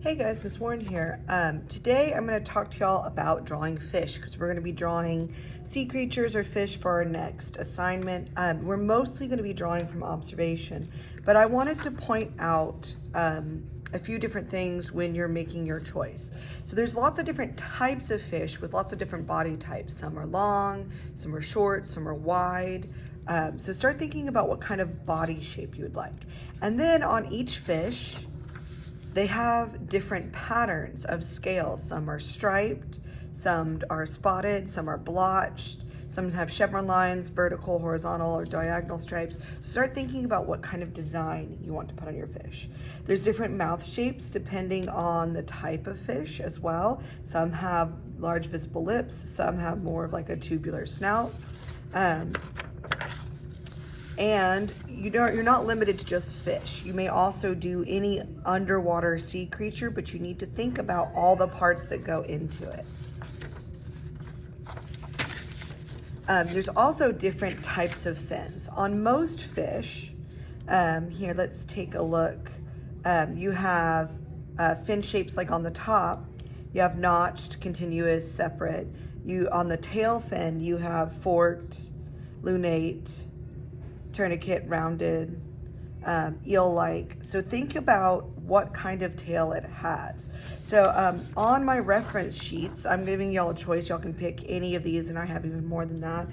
Hey guys, Miss Warren here. Today I'm going to talk to y'all about drawing fish because we're going to be drawing sea creatures or fish for our next assignment. We're mostly going to be drawing from observation, but I wanted to point out a few different things when you're making your choice. So there's lots of different types of fish with lots of different body types. Some are long, some are short, some are wide. So start thinking about what kind of body shape you would like. And then on each fish, they have different patterns of scales. Some are striped, some are spotted, some are blotched, some have chevron lines, vertical, horizontal, or diagonal stripes. Start thinking about what kind of design you want to put on your fish. There's different mouth shapes depending on the type of fish as well. Some have large visible lips, some have more of like a tubular snout. And you're not limited to just fish. You may also do any underwater sea creature, but you need to think about all the parts that go into it. There's also different types of fins. On most fish, here let's take a look. You have fin shapes like on the top, you have notched, continuous, separate. On the tail fin, you have forked, lunate, tourniquet, rounded, eel-like. So think about what kind of tail it has. So on my reference sheets, I'm giving y'all a choice. Y'all can pick any of these, and I have even more than that.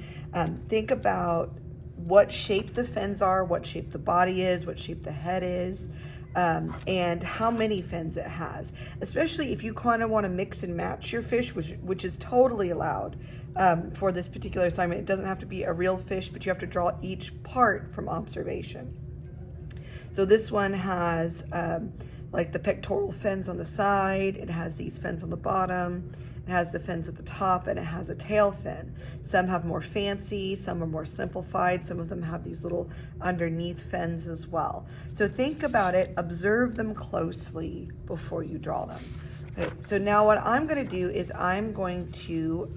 Think about what shape the fins are, what shape the body is, what shape the head is, and how many fins it has. Especially if you kind of want to mix and match your fish, which is totally allowed for this particular assignment. It doesn't have to be a real fish, but you have to draw each part from observation. So this one has like the pectoral fins on the side, it has these fins on the bottom, it has the fins at the top, and it has a tail fin. Some have more fancy, some are more simplified, some of them have these little underneath fins as well. So think about it, observe them closely before you draw them. Okay, so now what I'm going to do is I'm going to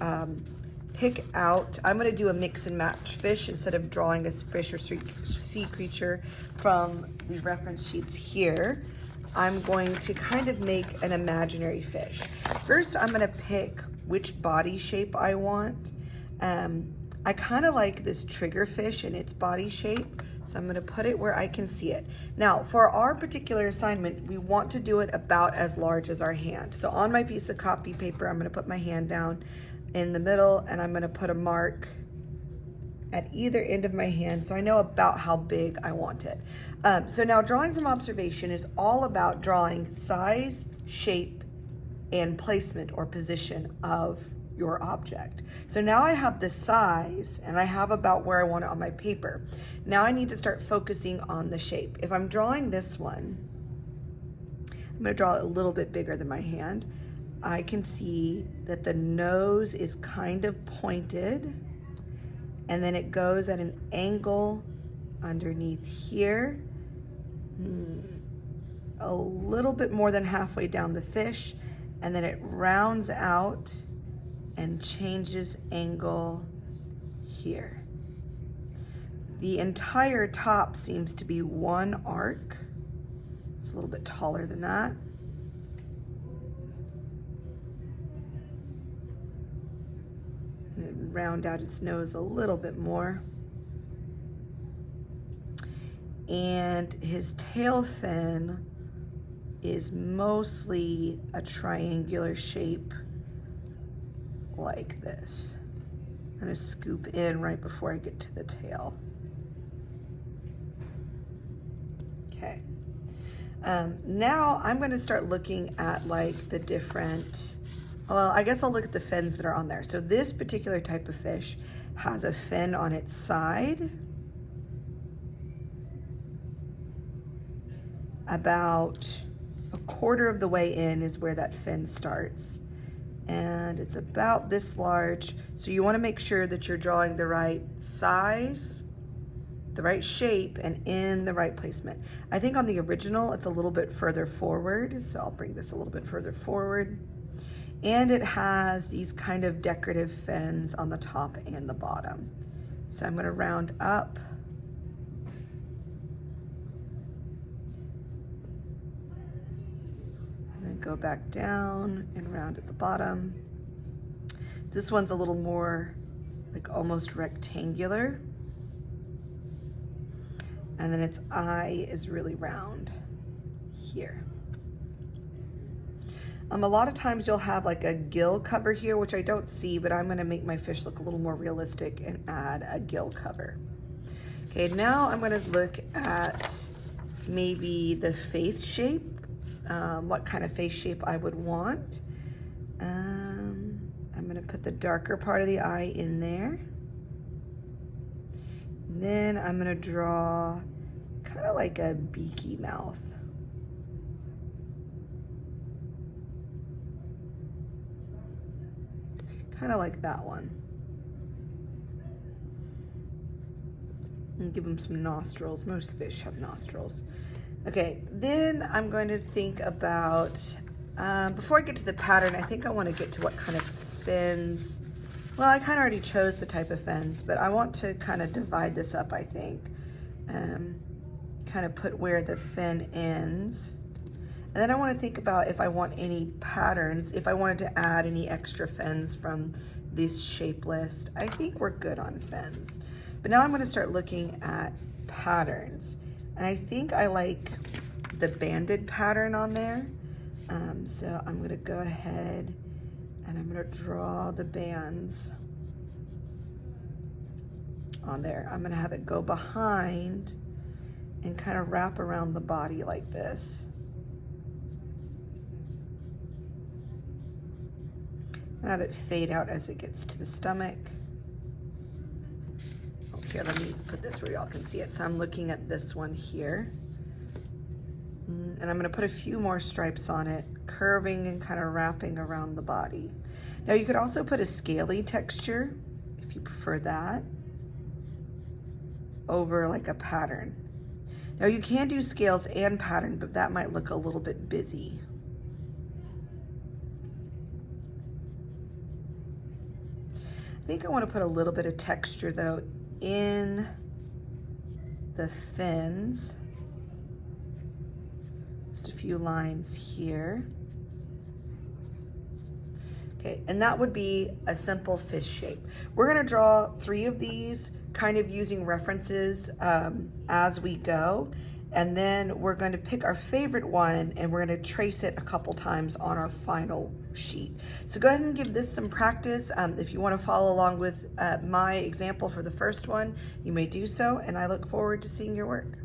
I'm going to do a mix and match fish instead of drawing a fish or sea creature from the reference sheets here. I'm going to kind of make an imaginary fish. First, I'm going to pick which body shape I want. I kind of like this triggerfish and its body shape, so I'm going to put it where I can see it. Now, for our particular assignment, we want to do it about as large as our hand. So on my piece of copy paper, I'm going to put my hand down in the middle, and I'm going to put a mark at either end of my hand so I know about how big I want it. So now drawing from observation is all about drawing size, shape, and placement or position of your object. So now I have the size and I have about where I want it on my paper. Now I need to start focusing on the shape. If I'm drawing this one, I'm going to draw it a little bit bigger than my hand. I can see that the nose is kind of pointed, and then it goes at an angle underneath here, a little bit more than halfway down the fish, and then it rounds out and changes angle here. The entire top seems to be one arc. It's a little bit taller than that. And round out its nose a little bit more. And his tail fin is mostly a triangular shape like this. I'm gonna scoop in right before I get to the tail. Okay. Now I'm gonna start looking at like the different, well, I guess I'll look at the fins that are on there. So this particular type of fish has a fin on its side, about a quarter of the way in is where that fin starts. And it's about this large. So you want to make sure that you're drawing the right size, the right shape, and in the right placement. I think on the original, it's a little bit further forward. So I'll bring this a little bit further forward. And it has these kind of decorative fins on the top and the bottom. So I'm going to round up. go back down and round at the bottom. This one's a little more like almost rectangular. And then its eye is really round here. A lot of times you'll have like a gill cover here, which I don't see, but I'm gonna make my fish look a little more realistic and add a gill cover. Okay, now I'm gonna look at maybe the face shape, what kind of face shape I would want. I'm gonna put the darker part of the eye in there. And then I'm gonna draw kind of like a beaky mouth. Kind of like that one. And give them some nostrils. Most fish have nostrils. Okay, then I'm going to think about, before I get to the pattern, I think I want to get to what kind of fins. Well, I kind of already chose the type of fins, but I want to kind of divide this up, I think. Kind of put where the fin ends. And then I want to think about if I want any patterns, if I wanted to add any extra fins from this shape list. I think we're good on fins. But now I'm going to start looking at patterns. And I think I like the banded pattern on there. So I'm going to go ahead and I'm going to draw the bands on there. I'm going to have it go behind and kind of wrap around the body like this. Have it fade out as it gets to the stomach. Oh, here, let me put this where y'all can see it. So I'm looking at this one here. And I'm gonna put a few more stripes on it, curving and kind of wrapping around the body. Now you could also put a scaly texture, if you prefer that, over like a pattern. Now you can do scales and pattern, but that might look a little bit busy. I think I want to put a little bit of texture though in the fins. Just a few lines here. Okay, and that would be a simple fish shape. We're going to draw 3 of these, kind of using references as we go. And then we're going to pick our favorite one and we're going to trace it a couple times on our final sheet. So go ahead and give this some practice. If you want to follow along with my example for the first one, you may do so, and I look forward to seeing your work.